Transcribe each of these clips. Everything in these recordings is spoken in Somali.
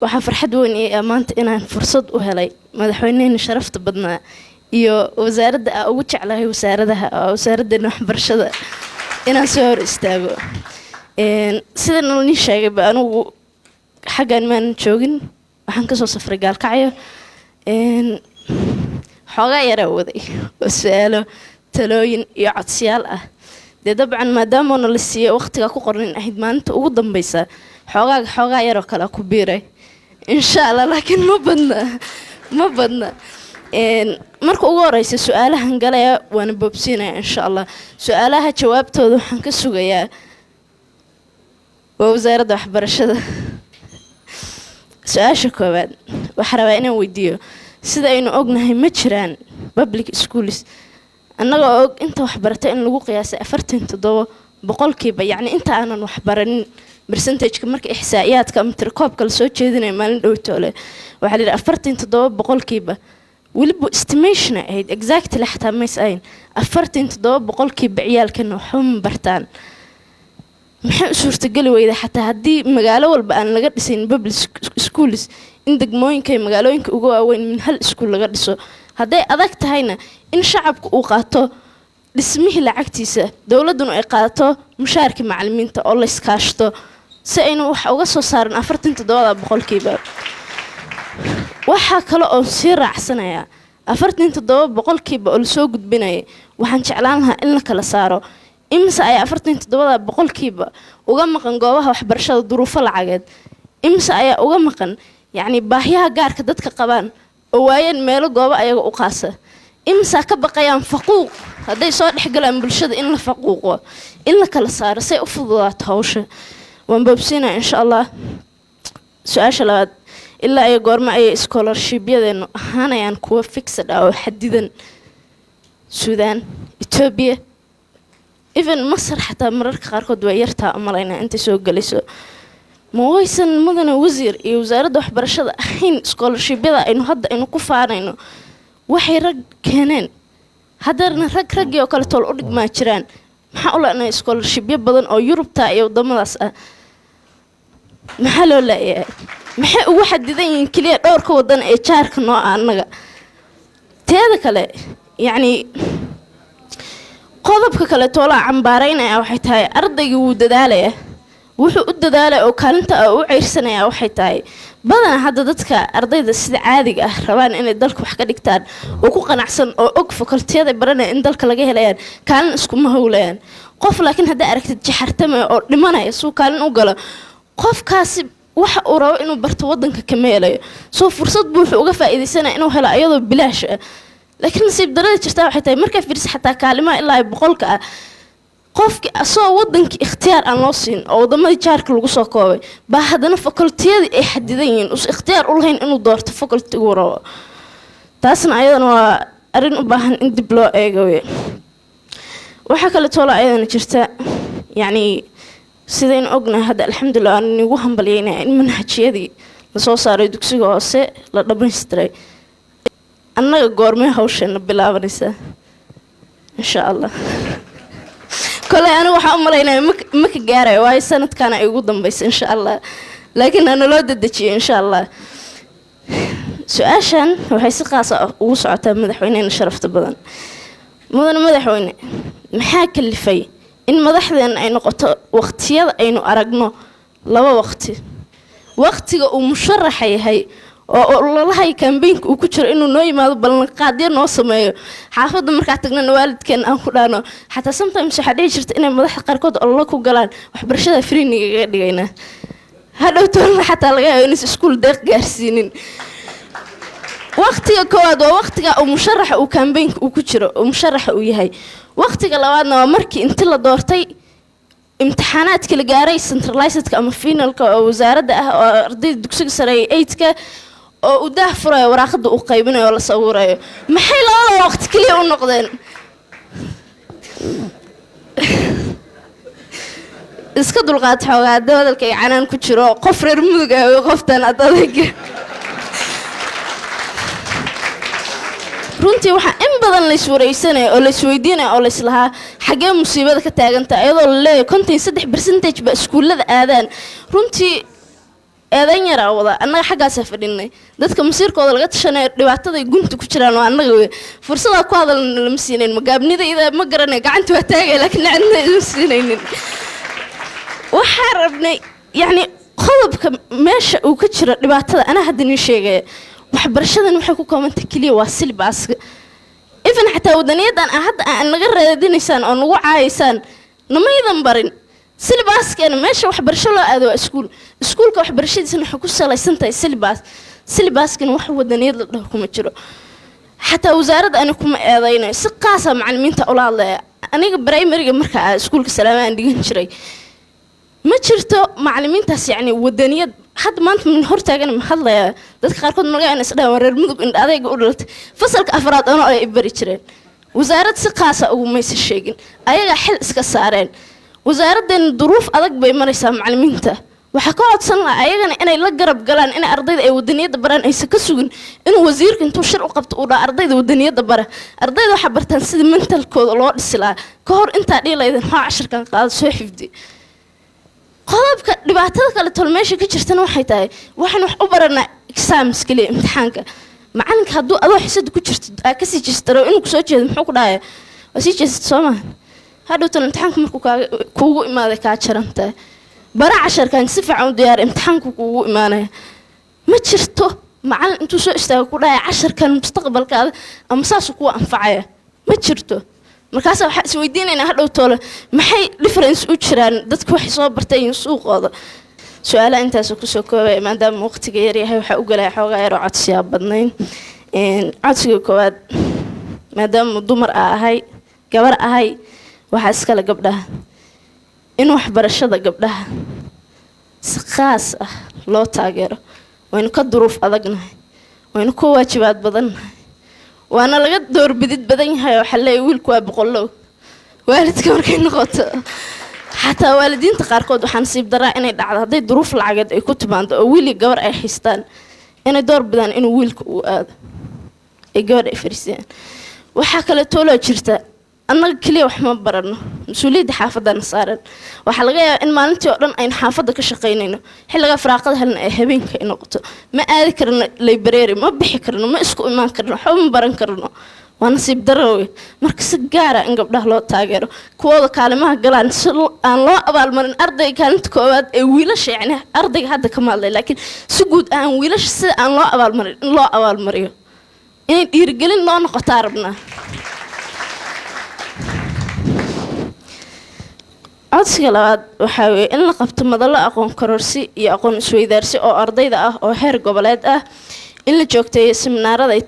waxaa farxad weyn ii maanta inaan fursad u helay madaxweynaha sharafta badnaa iyo wasaaradda aan ugu jeclahay wasaaradda waxbarashada inaan soo hor istaago sida nalni sheegay ba anigu xaggan maan joogin waxaan ka soo safray gaalkacyo xoogaa yara waday oo su'aalo talooyin iyo codsiyaal ah dabcan maadaama la siiyay waqtiga ku qornin ahayd maalinta ugu dambaysa xoogaa yar oo kale ku biiray insha Allah laakiin ma badna marka ugu horeysa su'aalahan galaya waan boobsiinaya insha Allah su'aalaha jawaabtooda waxaan ka sugayaa wasaaradda waxbarashada su'aasha koowaad waxaan rabaa inaan weydiiyo sida aynu ognahay ma jiraan public schools annagoo og inta waxbarata in lagu qiyaasay 47% yacni inta aanan waxbaranin percentage marka ihsaa'iyaadka ama tirkoobka la soo jeedinay maalin dhowtoole waxa la yiraahdaa 47% waliba estimation ahayd exactly xataa ma isayn 47% ciyaalkan waxum bartaan maxay suurtagali weyda xataa haddii magaalo walba aan laga dhisin public schools in degmooyinka iyo magaalooyinka ugu waaweyn min hal iskuul laga dhiso hadday adag tahayna in shacabku uu qaato dhismihii lacagtiisa dawladuna ay qaato mushaarka macallimiinta oo la iskaashto si aynu wax uga soo saaran 47% waxa kale oo si raacsanaya 47% oo la soo gudbinay waxaan jeclaan lahaa in la kala saaro imsa ay 47% uga maqan goobaha waxbarashada duruufo lacageed imsa ay uga maqan yacni baahiyaha gaarka dadka qabaan oo waayeen meelo goobo ayaga u qaasa imsa ka baqayaan faquuq hadday soo dhexgalaan bulshada in la faquuqo in la kala saaro say u fududaato hawsha waan boobsiinaa insha Allah su'aasha labaad ilaa ay goorma ay scholarship-yadeenu ahaanayaan kuwa fixed ah oo xadidan Suudaan Ethiopia even Masar xataa mararka qaarkood way yartaa umaleynaa inta soo galayso ma waysan mudane wasiir iyo wasaaradda waxbarashada ahayn scholarship-yada aynu ku faanayno waxay rag keeneen haddana rag iyo kale tool u dhigmaa jiraan maxaa u leenahay scholarship-yo badan oo Yurubta iyo wadamadaas ah maxaa loo leeyahay maxay ugu xadidan yihiin kaliya dhowrka wadan ee jaarka noo anaga teeda kale yacni qodobka kale toola cambaaraynaya waxay tahay ardaygu wuu dadaalaya wuxuu u dadaalay oo kaalinta u ceyrsanaya waxay tahay badan hadda dadka ardayda sida caadiga ah rabaan inay dalka wax ka dhigtaan oo ku qanacsan oo og fakultiyada baranaya in dalka laga helayaan kaalin isku ma howlayaan qof laakiin hadda aragtid jaxartama oo dhimanaya soo kaalin u galo qofkaasi waxa uu rabo inuu barto wadanka ka meelayo soo fursad buu wuxuu uga faa'iideysanaa inuu helo iyadoo bilaash ah laakiin nasiib darada jirta waxay tahay marka fiirs xataa kaalimaha ilaa 100 ah qofki asoo wadanka ikhtiyaar aan loo siin oo wadamada jaarka lagu soo koobay baa hadana fakultiyada ay xadidan yihiin us ikhtiyaar u lahayn inuu doorto faculty uu rabo taasna ayadana waa arin u baahan in dib loo eego waxa kale toola ayadana jirta yacni sideen ognahay hadda alxamdulillah aan ugu hambalyeynaa in manhajyadii la soo saaray dugsiga hoose la dhammaystiray annaga goormee hawsheena bilaabanaysaa insha Allah kale anigu waxaan u maleynayaa ma ka gaarayo waayo sanadkan ay ugu dambayso insha Allah laakiin aan loo dedejiyo insha Allah su'aashan waxay si qaas ah ugu socotaa madaxweynaha sharafta badan madaxweyne maxaa kalifay in madaxdeen ay noqoto waqtiyada aynu aragno laba waqtiga uu musharax yahay oo lalahay campaign uu ku jiro inuu noo yimaado ballanqaadyo noo sameeyo xaafadda markaa tagnana waalidkeen aan ku dhaano xataa sometimes waxa dhici jirta inay madaxda qaarkood oo ku galaan waxbarashada freeniga dhigayna hadhow toona xataa laga yaabo in iskuul deeq gaarsiinin waqtiga koowaad waa waqtiga uu musharax uu campaign uu ku jiro oo musharax uu yahay waqtiga labaadna waa markii inta la doortay imtixaanaadka la gaaray centralized ama finalka oo wasaaradda ah oo ardayda dugsiga sare 8ka oo u daah furayo waraaqada uu qaybinayo oo la sawirayo maxay labada waqti kaliya u noqdeen iska dulqaad xoogaa hadalka ay canaan ku jiro qof reer mudug ah oo qoftan adayga runtii waxa in badan la iswareysanay oo la isweydiinay oo la islaha xagee musiibada ka taaganta ayadoo la leeyahay 53% ba iskuulada aadaan runtii eedan yar wada annaga xaggaas fadhinay dadka masiirkooda laga tashanay dhibaatada gunta ku jiraan oo annaga fursada ku hadalna lama siineen magaabnidayda ma garanay gacanta waa taagay laakiin cidna ma siinaynin waxa rabnay yani qodobka meesha uu ka jiro dhibaatada ana hadda sheegay waxbarashadan waxay ku koobantay kaliya waa silbaaska ifan xataa wadaniyadan hadda aan naga raadinaysaan oo nagu caaysaan namaydan barin silbaaskeena meesha waxbarasho loo aado iskuulka waxbarashadiisana waxa ku salaysan tahay silbaaskan wax wadaniyad la dhaho kuma jiro xataa wasaaradda ana kuma eedaynay si qaas ah macallimiinta ula hadlaya aniga primary-ga marka iskuulka Salaamaan dhigan jiray ma jirto macallimiintaas yani wadaniyad hadda maanta min hortaagan ma hadlaya dadka qaarkood magaca isdhaa wareer mudug in adayga u dhalatay fasalka afraad oo ay bari jireen wasaarad si qaas ah ugu maysa sheegin ayaga xil iska saareen wasaaraddan duruuf adag bay maraysaa macallimiinta waxa ka codsan la ayagana inay la garab galaan in ardayda ay wadaniyada baraan ay ka sugin in wasiirka intuu shir u qabto uu dhaa ardayda wadaniyada bara ardayda waxa bartaan sida mentalkooda loo dhisi lahaa ka hor intaa dhiilaydan ha 10 kan qaad soo xifdi qodobka dhibaatada kale tol meesha ka jirtana waxay tahay waxaan wax u baranaa exams kale imtixaanka macalinka hadduu adoo xisad ku jirto ka sii jeestaro inuu soo jeedo muxuu ku dhahay sii jeesto Soomaa hadhow tan imtixaanka markuu kuugu imaaday ka jaranta bara 10 kan si fiican u diyaar imtixaanku kuugu imaanay ma jirto macallin intuu soo istaago ku dhahay 10 kan mustaqbalkaada ama saas ku anfacaya ma jirto markaas waxa is weydiinayna hadhow toole maxay difference u jiraan dadku wax soo bartay suuqooda su'aalaha intaas ku soo koobay maadaama waqtiga yar yahay waxa u galay xoogaa yar oo codsiya badnayn codsiga koowaad maadaama dumar ahay gabar ahay waxa iskala gabdhaha in waxbarashada gabdhaha si khaas ah loo taageero waynu ka duruuf adagnahay waynu ku waajibaad badannahay waana laga door bidid badan yahay waxa la wiilku waa boqolow waalidka markay noqoto xataa waalidiinta qaarkood waxaan siib daraa inay dhacdo haday duruuf lacageed ay ku timaado oo wiil iyo gabar ay haystaan inay door bidaan inuu wiilku uu aado ay gabar ay fariisiyaan waxa kale toolo jirta annaga kaliya wax ma barano mas'uuliyadda xaafadana saaran waxa laga yaabaa in maalintii oo dhan ay xaafadda ka shaqeynayno xilliga firaaqada helna ay habeenka ay noqoto ma aadi karno library ma bixi karno ma isku imaan karno waxba ma baran karno waa nasiib darro marka si gaar ah in gabdhaha loo taageero kuwooda kaalimaha galaan si aan loo abaalmarin ardayga kaalinta koowaad ee wiilasha yani ardayga hadda ka maadlay laakiin si guud aan wiilasha sida aan loo abaalmarin in loo abaalmariyo inay dhiirigelin loo noqotaa rabnaa codsiga labaad waxa weeye in la qabto madallo aqoon kororsi iyo aqoon isweydaarsi oo ardayda ah oo heer goboleed ah in la joogteeyo seminaarada ay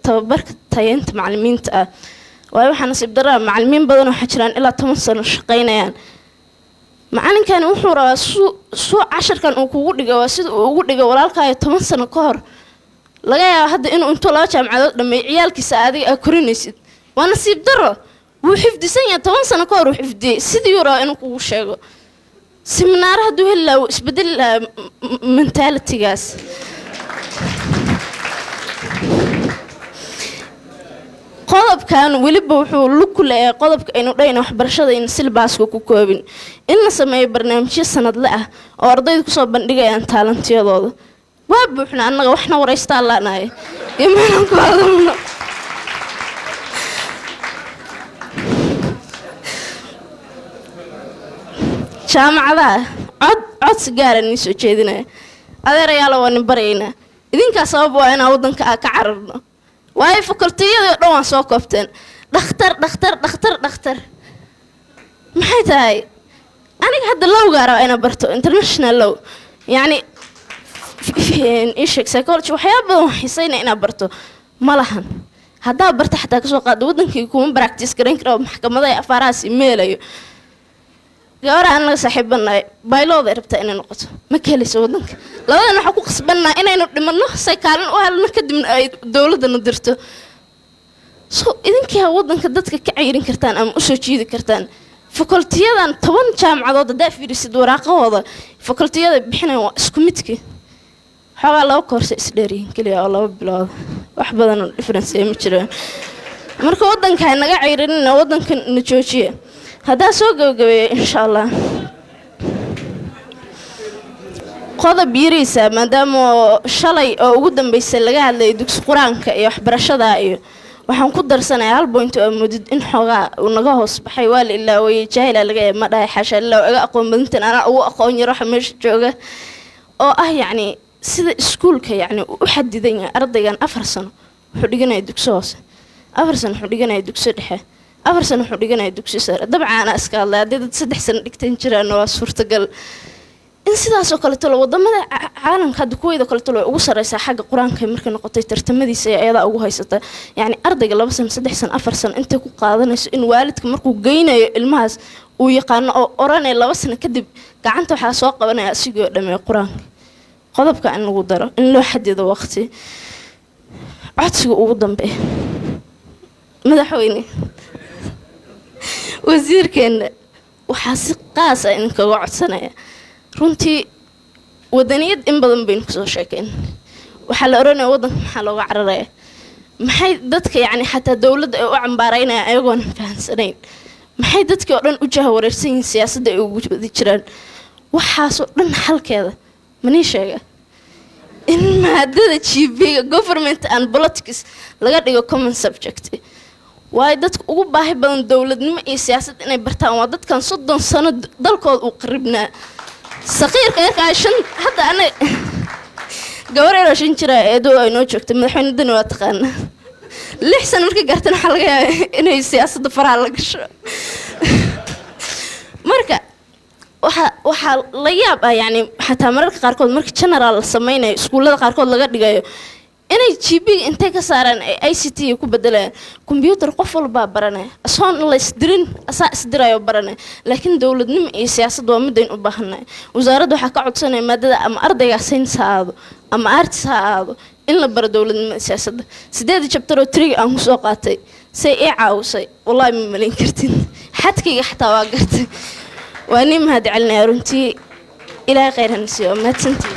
tababarka tayeenta macallimiinta ah waayo waxaa nasiib daraa macallimiin badan oo jiraan ilaa 10 sano shaqeynayaan macallinkani wuxuu rabaa suu 10 kan uu kugu dhigo waa sida uu ugu dhigo walaalkaayo 10 sano ka hor laga yaabo hadda inuu intuu laba jaamacadood dhamay ciyaalkiisa adiga korinaysid waa nasiib daro وحفظيسان يا 10 سنة كور وحفظي سيدي يرى إنه كوشيغو سيمنار هدو هلا وإسبدل منتاليتي جاس قلب كان ولبه وحول لكل قلب كأنه داينا وحبرشة إن سلباسكو كوكوبين إن سماي برنامج سند لا أرضي كصوب بندقة أن تالنتي هذا وابو إحنا أنا وإحنا ورئيس الله ناي يمنا كوالنا jaamacada cod gaaran soo jeedinay adeerayaal waan barayna idinka sabab waa inaan wadanka ka cararno way fakultiyada dhan soo koobteen dhakhtar maxay tahay aniga hadda law gaaro inaan barto international law yani ishak psychology waxyaabo xiisaynaa inaan barto malahan hadda barta xataa ka soo qaado wadankii kuma practice garan karo maxkamadaha afaaraas imeelayo gaar ahaan la saaxiibanahay baylooda rabta inay noqoto ma kaleeso wadanka labadana waxa ku qasbanaa inaynu dhimanno say kaalin u helno kadibna ay dawladana dirto soo idinkii wadanka dadka ka ciirin kartaan ama u soo jiidi kartaan fakultiyadan 10 jaamacadood hadaa fiirisid waraaqahooda fakultiyada bixinay waa isku midkii xagaa laba koorse isdheeriin kaliya oo laba bilood wax badan oo difference ma jiraan marka wadanka ay naga ciirinna wadanka na joojiye هذا سوق جوي إن شاء الله qodob yiriisa maadaama shalay oo ugu dambeysay laga hadlay dugsi quraanka iyo waxbarashada iyo waxaan ku darsanayaa hal point oo mudid in xogaa uu naga hoos baxay waa ilaa way jaahil laga ma dhahay xasha ilaa iga aqoon badantan ana ugu aqoon yaro waxa meesha jooga oo ah yani sida iskuulka yani u xadidan yahay ardaygan 4 sano wuxuu dhiganay dugsi hoose 4 sano wuxuu dhiganay dugsi dhexe 4 sano wuxuu dhiganay dugsi sare dabcan iska hadlay dad 3 sano dhigtan jiraan waa suurtagal in sidaas oo kale tolo wadamada caalamka hadda kuweyda kale tolo ugu sareysa xagga quraanka markay noqotay tartamadiisa ayada ugu haysata yani ardayga 2 sano 3 sano 4 sano inta ku qaadanayso in waalidka markuu geynayo ilmahaas uu yaqaan oo oranay 2 sano kadib gacanta waxa soo qabanaya asigoo dhamay quraanka qodobka in lagu daro in loo xadido waqti codsiga ugu dambeeyo madaxweyne wasiirkeena waxa si qaas ah in kaga codsanaya runtii wadaniyad in badan baynu kusoo sheekeen waxa la oranayaa wadanka maxaa looga cararaya maxay dadka yani xataa dawladda ay u cambaaraynayaan ayagoon fahansanayn maxay dadkii oo dhan u jahawareersan yihiin siyaasadda ay ugu jiraan waxaasoo dhan xalkeeda manii sheega in maadada GPga government and politics laga dhigo common subject waay dadku ugu baahi badan dawladnimo iyo siyaasad inay bartaan waa dadkan 30 sano dalkooda u qaribnaa saqiirka yarkaashan hadda ana gawareero shan jira eedo ay noo joogtay madaxweynadana waa taqaan 6 sano markay gaartana waxa laga yaabaa inay siyaasadda faraha la gasho marka waxa la yaab ah yani xataa mararka qaarkood marka general la sameeyo iskuulada qaarkood laga dhigayo inay GB intay ka saaraan ICT ku bedelaan computer qof walba baranay asoon la isdirin asaa isdirayo baranay laakiin dawladnimo iyo siyaasad waa mid u baahanay wasaaraddu waxa ka codsanay maadada ama ardayga saynis aado ama arts aado in la baro dawladnimo siyaasadda 8 chapter oo 3 aan ku soo qaatay say ay caawisay wallahi ma malin kartin xadkayga xataa waa gartay waa nin mahad celinaya runtii ilaahay khayr ha nasiyo ma tantii